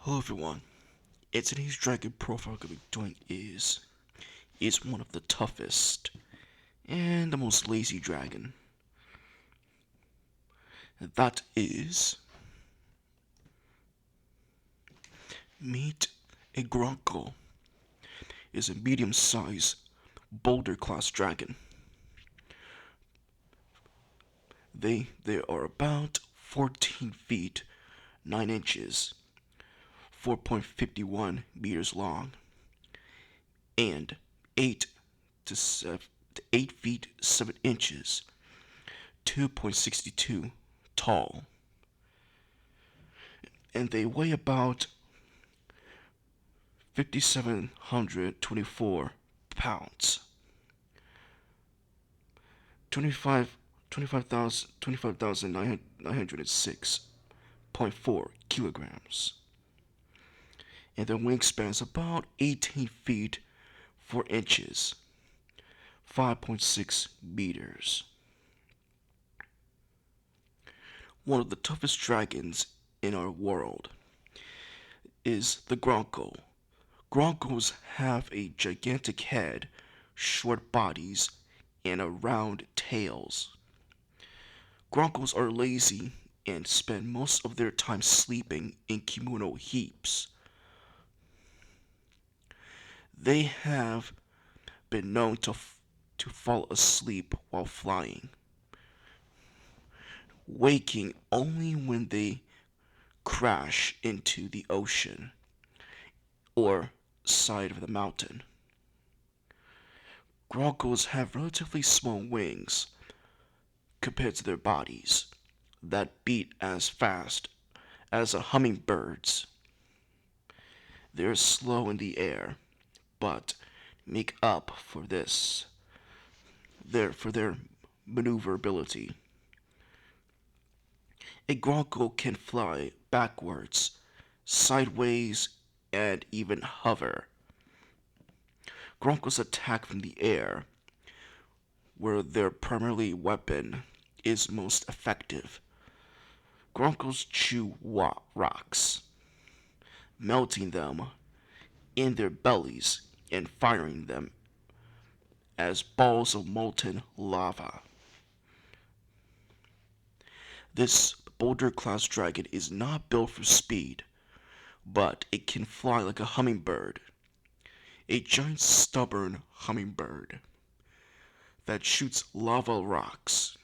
Hello everyone, and today's dragon profile I'm going to be doing is one of the toughest and the most lazy dragon. And that is meet a Gronckle. Is a medium-sized boulder class dragon. They are about 14 feet 9 inches, 4.51 meters long, and 8 to 8 feet 7 inches, 2.62 tall, and they weigh about 5,724 pounds, 25 25,906.4 kilograms, and their wingspan is about 18 feet 4 inches, 5.6 meters. One of the toughest dragons in our world is the Gronckle. Gronckles have a gigantic head, short bodies, and a round tails. Gronckles are lazy and spend most of their time sleeping in communal heaps. They have been known to fall asleep while flying, waking only when they crash into the ocean or side of the mountain. Gronkles have relatively small wings compared to their bodies that beat as fast as a hummingbird's. They're slow in the air, but make up for their maneuverability. A Gronkle can fly backwards, sideways, and even hover. Gronkles attack from the air, where their primary weapon is most effective. Gronkles chew rocks, melting them in their bellies and firing them as balls of molten lava. This boulder class dragon is not built for speed, but it can fly like a hummingbird, a giant stubborn hummingbird that shoots lava rocks.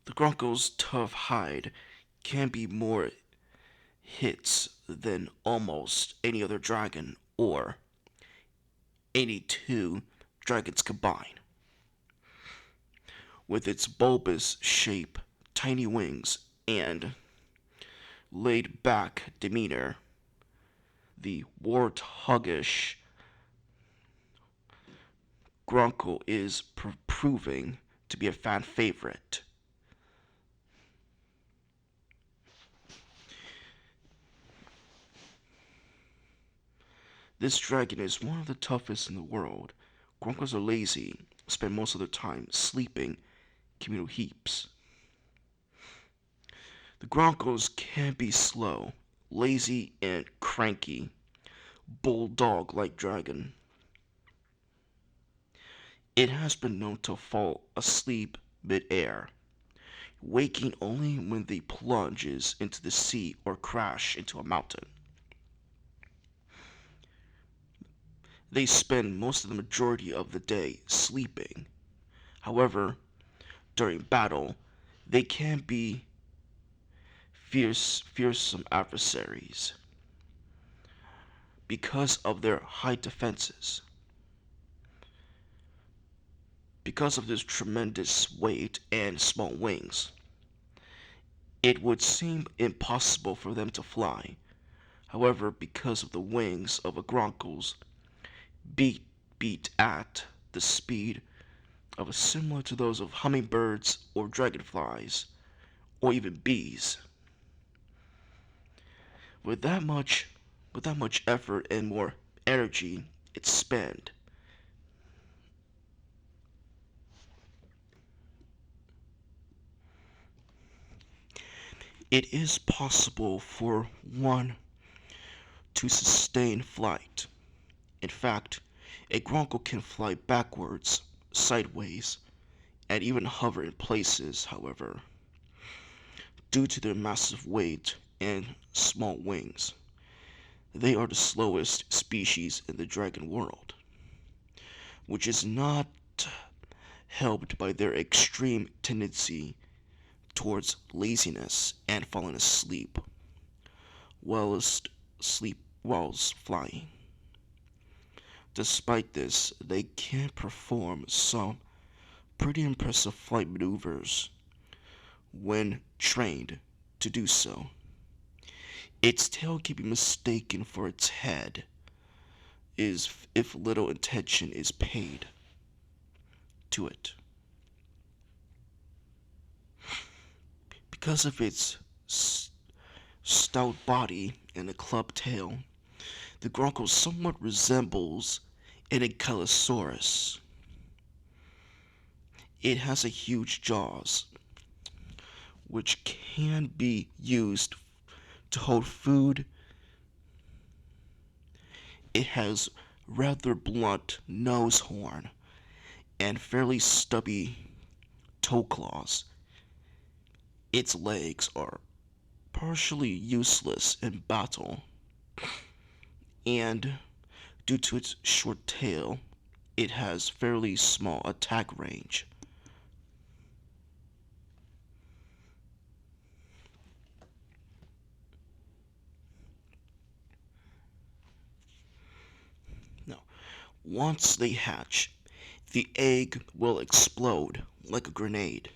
The Gronkle's tough hide can be more hits than almost any other dragon or any two dragons combined. With its bulbous shape, tiny wings, and laid back demeanor, the warthogish Gronckle is proving to be a fan favorite. This dragon is one of the toughest in the world. Gronkles are lazy, spend most of their time sleeping in communal heaps. The Gronkles can be slow, lazy, and cranky, bulldog-like dragon. It has been known to fall asleep mid-air, waking only when they plunges into the sea or crash into a mountain. They spend most of the majority of the day sleeping. However, during battle, they can be fearsome adversaries because of their high defenses. Because of this tremendous weight and small wings, it would seem impossible for them to fly. However, because of the wings of a Gronkles beat at the speed of similar to those of hummingbirds or dragonflies or even bees. With that much with that much effort and more energy it's spent, It is possible for one to sustain flight. In fact, a Gronckle can fly backwards, sideways, and even hover in places, however, due to their massive weight and small wings. They are the slowest species in the dragon world, which is not helped by their extreme tendency towards laziness and falling asleep whilst flying. Despite this, they can perform some pretty impressive flight maneuvers when trained to do so. Its tail can be mistaken for its head is if little attention is paid to it. Because of its stout body and a club tail, the Gronckle somewhat resembles an ankylosaurus. It has a huge jaws, which can be used to hold food. It has rather blunt nose horn and fairly stubby toe claws. Its legs are partially useless in battle, and due to its short tail, it has fairly small attack range. Now, once they hatch, the egg will explode like a grenade,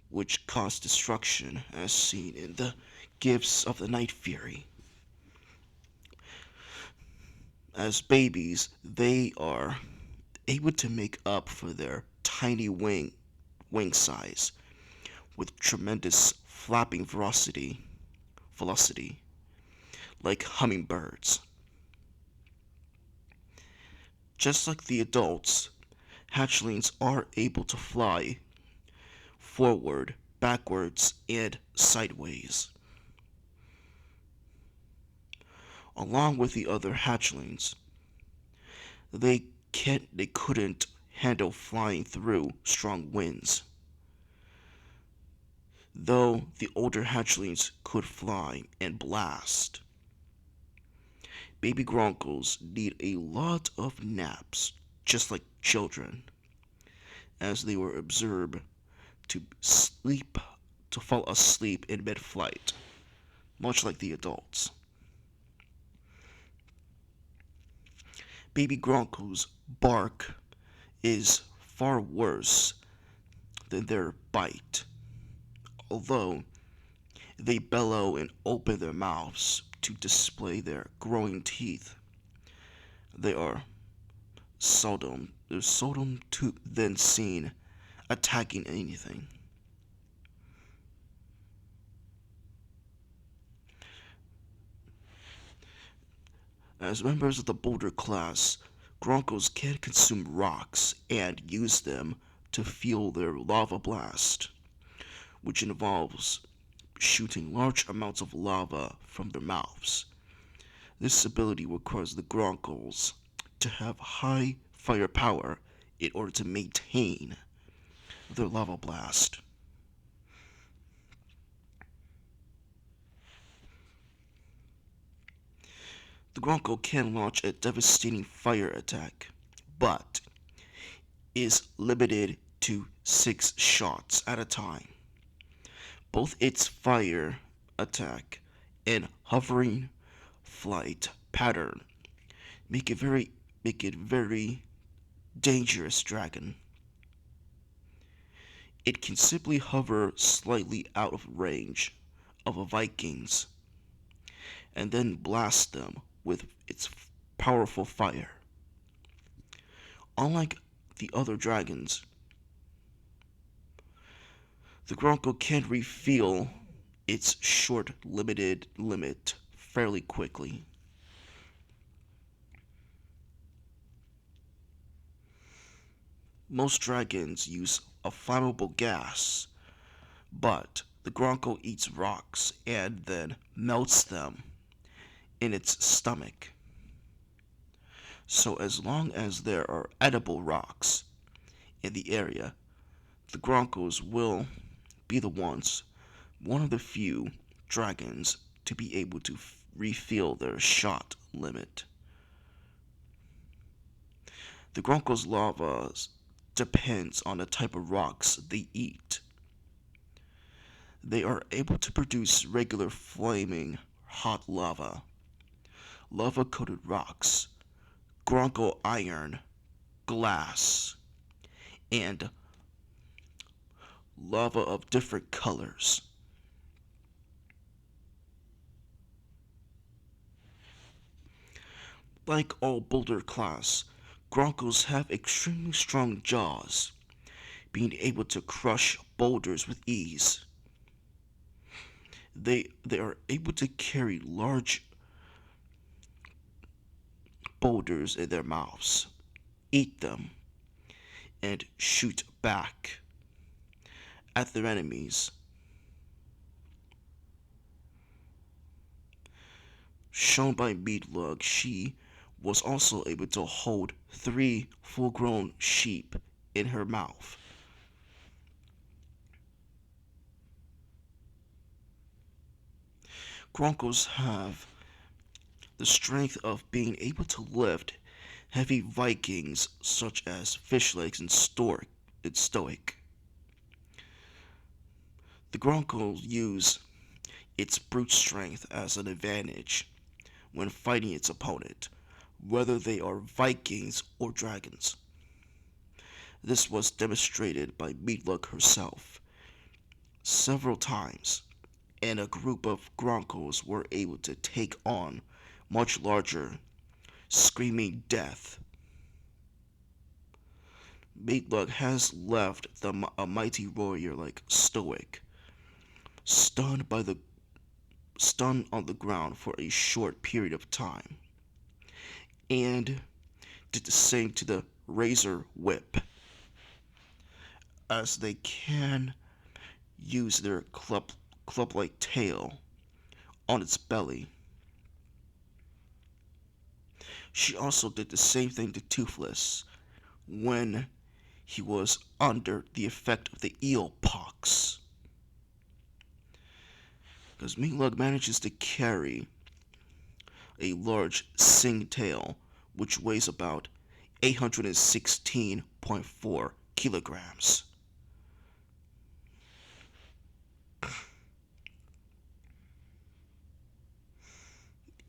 which cause destruction as seen in the Gifts of the Night Fury. As babies, they are able to make up for their tiny wing size with tremendous flapping velocity like hummingbirds. Just like the adults, hatchlings are able to fly forward, backwards, and sideways. Along with the other hatchlings, they couldn't handle flying through strong winds. Though the older hatchlings could fly and blast. Baby Gronckles need a lot of naps, just like children, as they were observed to sleep to fall asleep in mid-flight, much like the adults. Baby Gronckles' bark is far worse than their bite, although they bellow and open their mouths to display their growing teeth. They are seldom to then seen attacking anything. As members of the boulder class, Gronckles can consume rocks and use them to fuel their lava blast, which involves shooting large amounts of lava from their mouths. This ability requires the Gronckles to have high firepower in order to maintain their lava blast. The Gronckle can launch a devastating fire attack, but is limited to 6 shots at a time. Both its fire attack and hovering flight pattern make it very dangerous dragon. It can simply hover slightly out of range of a Vikings and then blast them with its powerful fire. Unlike the other dragons, the Gronckle can refill its short limited limit fairly quickly. Most dragons use a flammable gas, but The Gronckle eats rocks and then melts them in its stomach. So as long as there are edible rocks in the area, the Gronckles will be one of the few dragons to be able to refill their shot limit. The Gronckle's lava depends on the type of rocks they eat. They are able to produce regular flaming hot lava-coated rocks, Gronckle iron, glass, and lava of different colors. Like all boulder class, Gronckles have extremely strong jaws, being able to crush boulders with ease. They are able to carry large boulders in their mouths, eat them, and shoot back at their enemies. Shown by Meatlug, she was also able to hold 3 full-grown sheep in her mouth. Gronckles have the strength of being able to lift heavy Vikings such as fish legs and stoic. The Gronckles use its brute strength as an advantage when fighting its opponent, whether they are Vikings or dragons. This was demonstrated by Meatlug herself several times, and a group of Gronckles were able to take on much larger, screaming death. Meatlug has left a mighty warrior like Stoic, stunned on the ground for a short period of time, and did the same to the Razor Whip, as they can use their club-like tail on its belly. She also did the same thing to Toothless when he was under the effect of the eel pox. Because Meatlug manages to carry a large sing tail which weighs about 816.4 kilograms.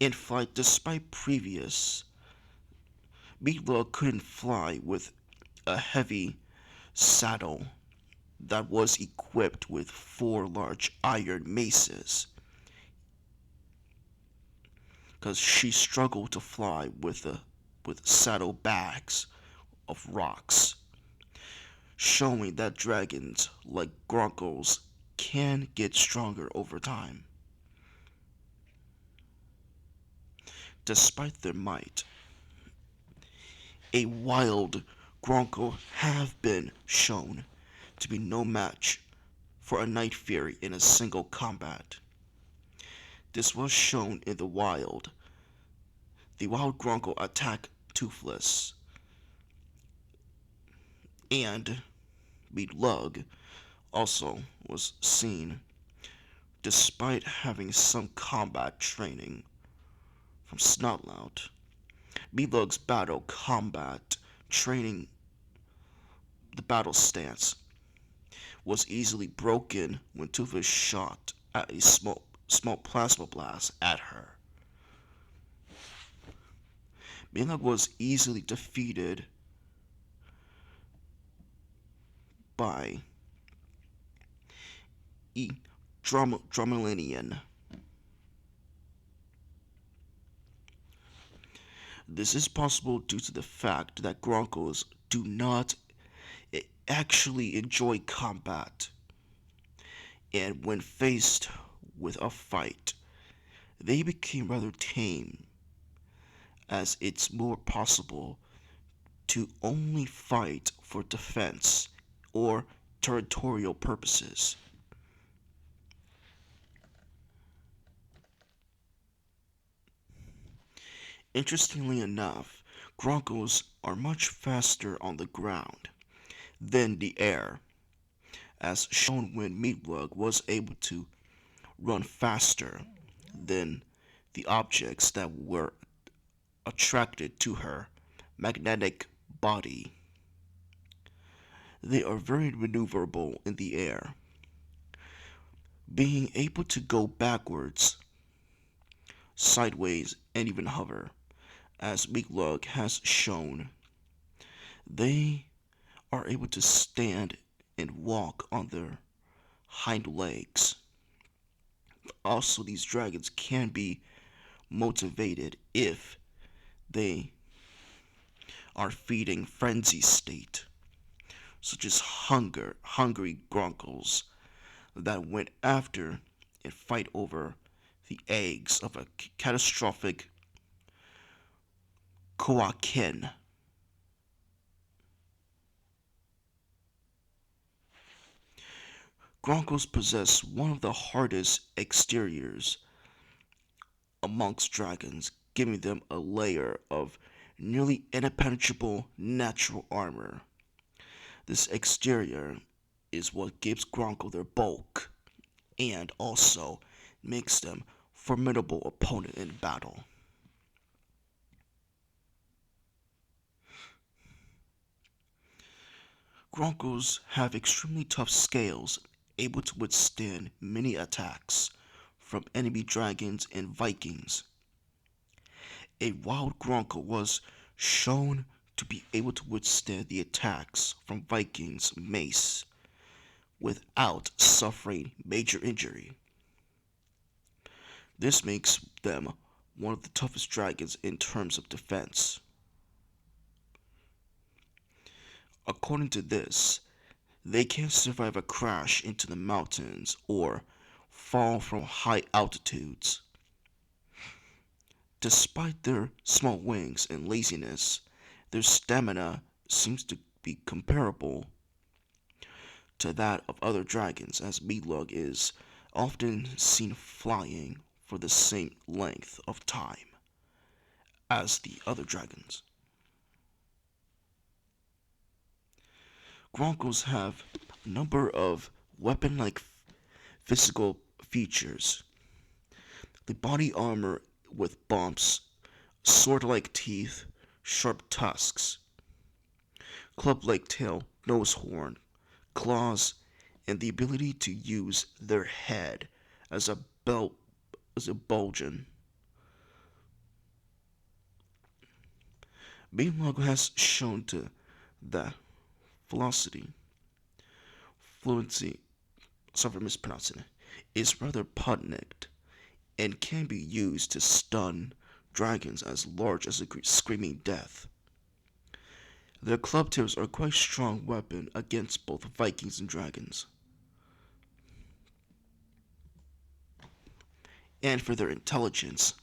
In flight, despite previous, Meatlug couldn't fly with a heavy saddle that was equipped with 4 large iron maces, because she struggled to fly with saddle bags of rocks, showing that dragons like Gronckles can get stronger over time. Despite their might, a wild Gronckle have been shown to be no match for a Night Fury in a single combat. This was shown in the wild. The wild Gronckle attacked Toothless, and Meatlug also was seen, despite having some combat training from Snotlout. Meatlug's battle combat training, the battle stance, was easily broken when Toothless shot at a small plasma blast at her. Meatlug was easily defeated by Dromelinian. This is possible due to the fact that Gronckles do not actually enjoy combat, and when faced with a fight, they became rather tame, as it's more possible to only fight for defense or territorial purposes. Interestingly enough, Gronkles are much faster on the ground than the air, as shown when Meatwug was able to run faster than the objects that were attracted to her magnetic body. They are very maneuverable in the air, being able to go backwards, sideways, and even hover. As Meatwug has shown, they are able to stand and walk on their hind legs. Also, these dragons can be motivated if they are feeding frenzy state, such as hungry Gronkles that went after and fight over the eggs of a catastrophic Koakin. Gronkles possess one of the hardest exteriors amongst dragons, giving them a layer of nearly impenetrable natural armor. This exterior is what gives Gronckle their bulk and also makes them formidable opponent in battle. Gronkles have extremely tough scales, able to withstand many attacks from enemy dragons and Vikings. A wild Gronckle was shown to be able to withstand the attacks from Vikings' mace without suffering major injury. This makes them one of the toughest dragons in terms of defense. According to this, they can survive a crash into the mountains or fall from high altitudes. Despite their small wings and laziness, their stamina seems to be comparable to that of other dragons, as Meatwug is often seen flying for the same length of time as the other dragons. Gronkles have a number of weapon-like physical features. The body armor with bumps, sword-like teeth, sharp tusks, club-like tail, nose horn, claws, and the ability to use their head as a belt as a bulgin. Meanwhile has shown to that velocity, fluency, sorry for mispronouncing it, is rather potent and can be used to stun dragons as large as a screaming death. Their club tips are quite strong weapon against both Vikings and dragons. And for their intelligence,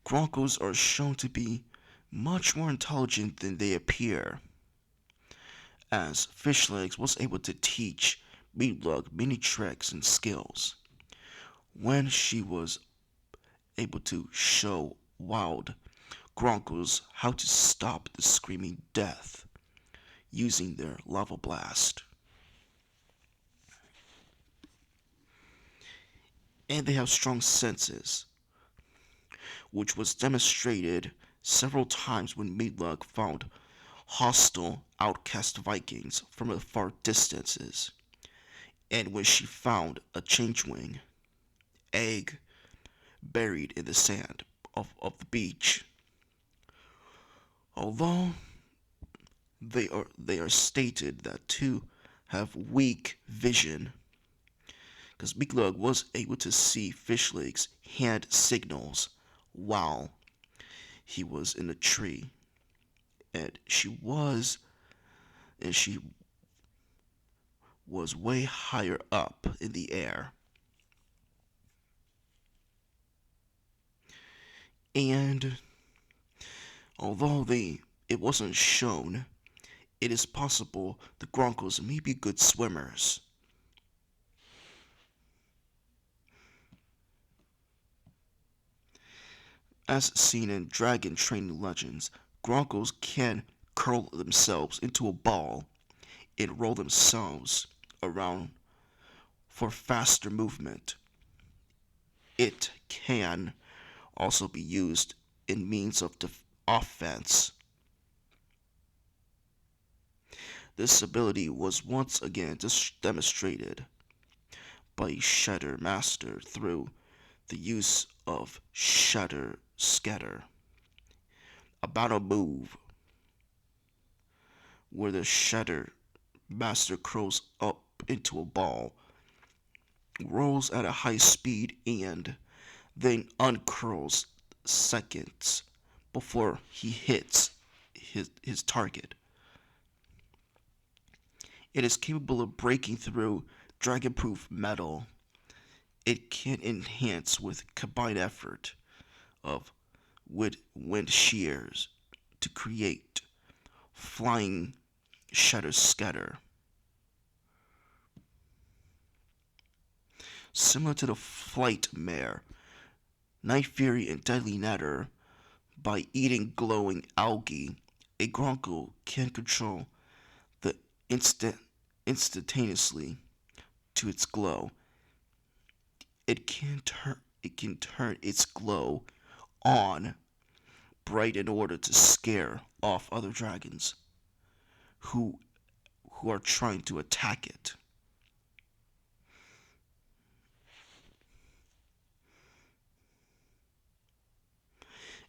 Gronkles are shown to be much more intelligent than they appear, as Fishlegs was able to teach Meatwug many tricks and skills when she was able to show wild Gronkles how to stop the screaming death using their lava blast. And they have strong senses, which was demonstrated several times when Meatwug found hostile outcast Vikings from a far distances, and when she found a changeling egg buried in the sand of the beach. Although they are stated that to have weak vision, because Meatwug was able to see Fishleg's hand signals while he was in a tree, and she was way higher up in the air. And although it wasn't shown, it is possible the Gronkles may be good swimmers. As seen in dragon training legends, Gronkles can curl themselves into a ball and roll themselves around for faster movement. It can also be used in means of offense. This ability was once again demonstrated by a Shatter Master through the use of Shatter Scatter, a battle move where the Shatter Master curls up into a ball, rolls at a high speed, and then uncurls seconds before he hits his target. It is capable of breaking through dragon-proof metal. It can enhance with combined effort of wind shears to create flying shatter scatter. Similar to the flight mare, Night Fury and Deadly Netter, by eating glowing algae, a Gronckle can control the instantaneously to its glow. It can turn its glow on bright in order to scare off other dragons who who are trying to attack it.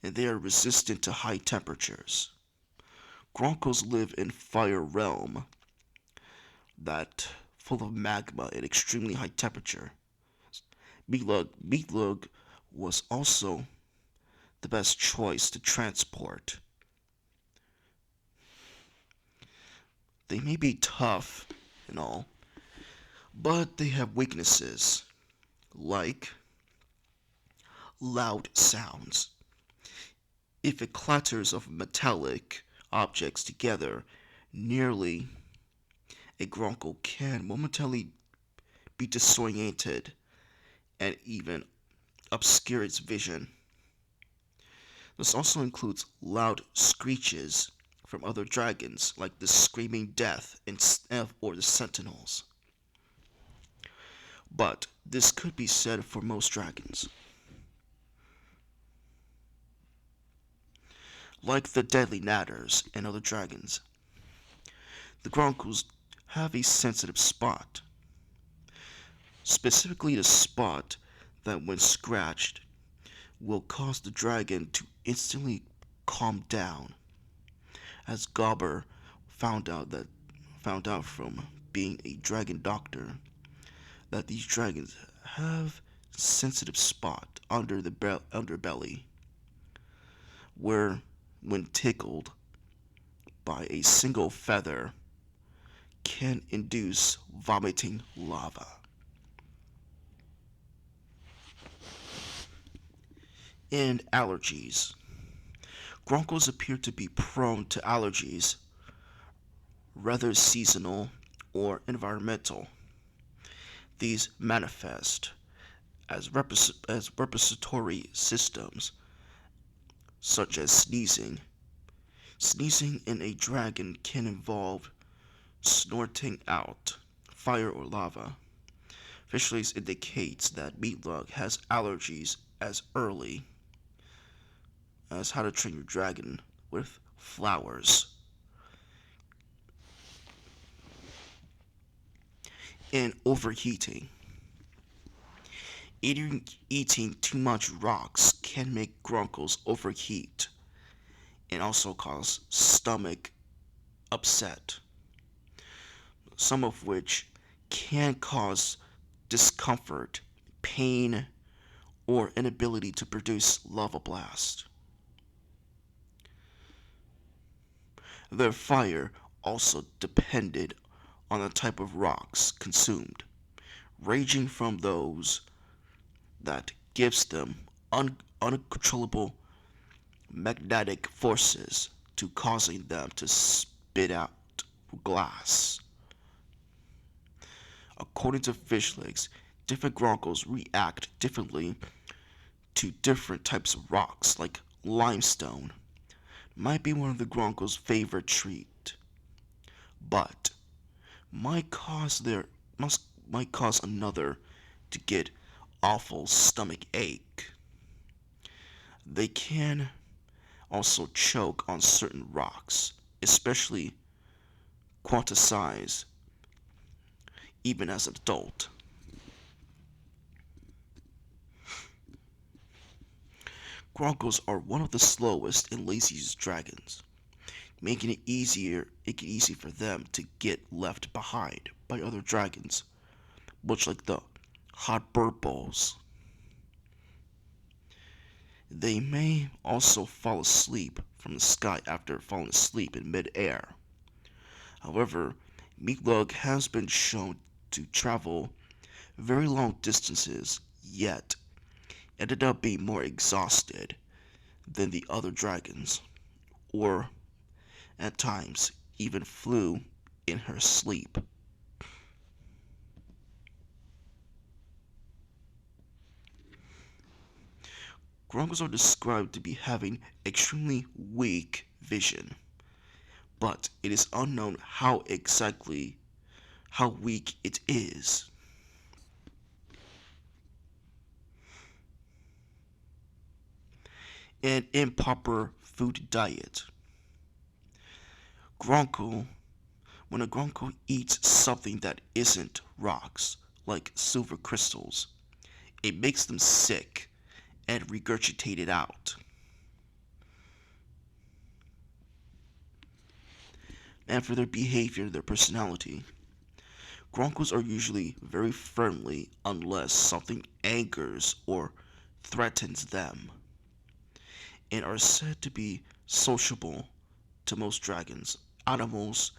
And they are resistant to high temperatures. Gronkles live in fire realm that full of magma at extremely high temperature. Meatlug was also the best choice to transport. They may be tough and all, but they have weaknesses like loud sounds. If it clatters of metallic objects together, nearly a Gronckle can momentarily be disoriented and even obscure its vision. This also includes loud screeches from other dragons like the Screaming Death or the Sentinels. But this could be said for most dragons. Like the Deadly Natters and other dragons, the Gronkles have a sensitive spot, specifically the spot that when scratched will cause the dragon to instantly calm down, as Gobber found out that found out from being a dragon doctor that these dragons have sensitive spot under the underbelly where when tickled by a single feather can induce vomiting lava. And allergies. Gronkles appear to be prone to allergies, whether seasonal or environmental. These manifest as respiratory systems, such as sneezing. Sneezing in a dragon can involve snorting out fire or lava. Fisheries indicates that Meatlug has allergies as early as How to Train Your Dragon with flowers. And overheating. Eating too much rocks can make Gronkles overheat and also cause stomach upset, some of which can cause discomfort, pain, or inability to produce lava blast. Their fire also depended on the type of rocks consumed, ranging from those that gives them uncontrollable magnetic forces to causing them to spit out glass. According to fish legs, different Gronkles react differently to different types of rocks like limestone might be one of the Gronkle's favorite treat, but might cause their must might cause another to get awful stomach ache. They can also choke on certain rocks, especially quantized even as an adult. Gronkles are one of the slowest and laziest dragons, making it easy for them to get left behind by other dragons, much like the hot bird balls. They may also fall asleep from the sky after falling asleep in mid-air. However, Meatloaf has been shown to travel very long distances, yet ended up being more exhausted than the other dragons, or at times even flew in her sleep. Gronkles are described to be having extremely weak vision, but it is unknown how weak it is. An improper food diet. Gronckle, when a Gronckle eats something that isn't rocks, like silver crystals, it makes them sick and regurgitate it out. And for their behavior, their personality, Gronkles are usually very friendly unless something angers or threatens them, and are said to be sociable to most dragons, animals,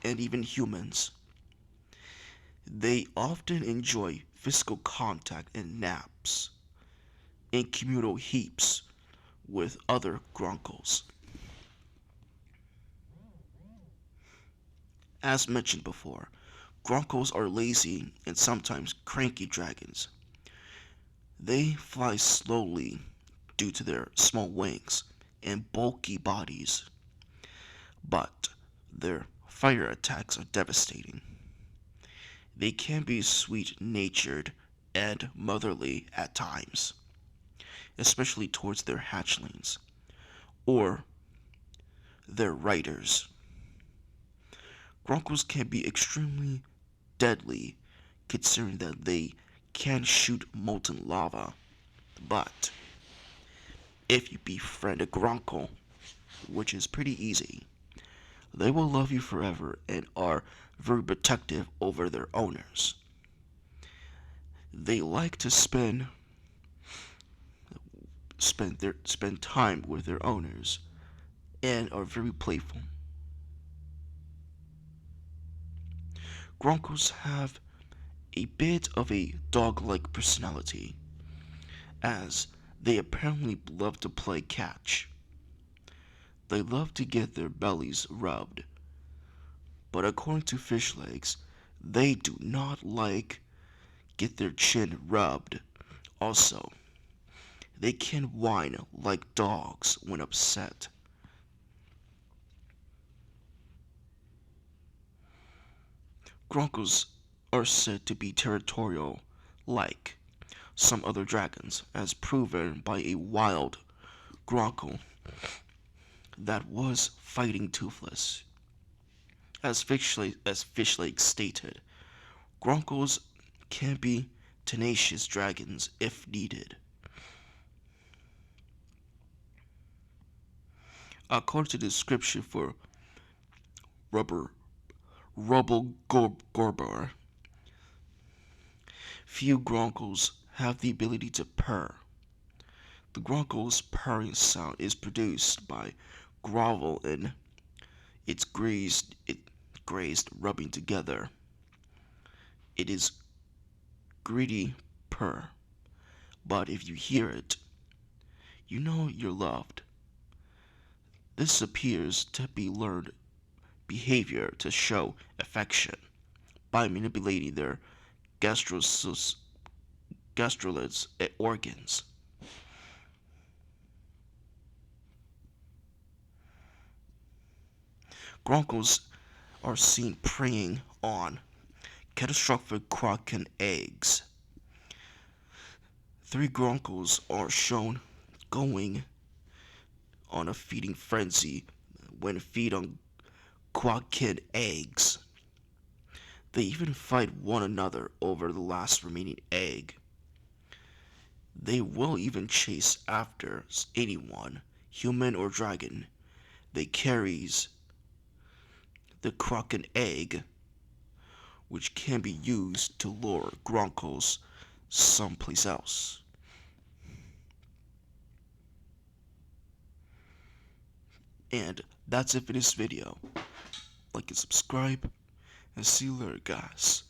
and even humans. They often enjoy physical contact and naps in communal heaps with other Gronkles. As mentioned before, Gronkles are lazy and sometimes cranky dragons. They fly slowly due to their small wings and bulky bodies, but their fire attacks are devastating. They can be sweet natured and motherly at times, especially towards their hatchlings or their riders. Gronkles can be extremely deadly considering that they can shoot molten lava, but if you befriend a Gronckle, which is pretty easy, they will love you forever and are very protective over their owners. They like to spend time with their owners and are very playful. Gronkles have a bit of a dog-like personality, as they apparently love to play catch. They love to get their bellies rubbed, but according to fish legs, they do not like get their chin rubbed. Also, they can whine like dogs when upset. Gronkles are said to be territorial, like some other dragons, as proven by a wild Gronckle that was fighting Toothless. As Fishlake stated, Gronkles can be tenacious dragons if needed. According to the description for rubber rubble gorbar, few Gronkles have the ability to purr. The Gronkle's purring sound is produced by grovel and its grazed rubbing together. It is greedy purr, but if you hear it, you know you're loved. This appears to be learned behavior to show affection by manipulating their gastrolids organs. Gronkles are seen preying on catastrophic Kraken eggs. 3 Gronkles are shown going on a feeding frenzy when feed on Kraken eggs. They even fight one another over the last remaining egg. They will even chase after anyone, human or dragon, that carries the Kraken egg, which can be used to lure Gronkles someplace else. And that's it for this video. Like and subscribe, and see you later, guys.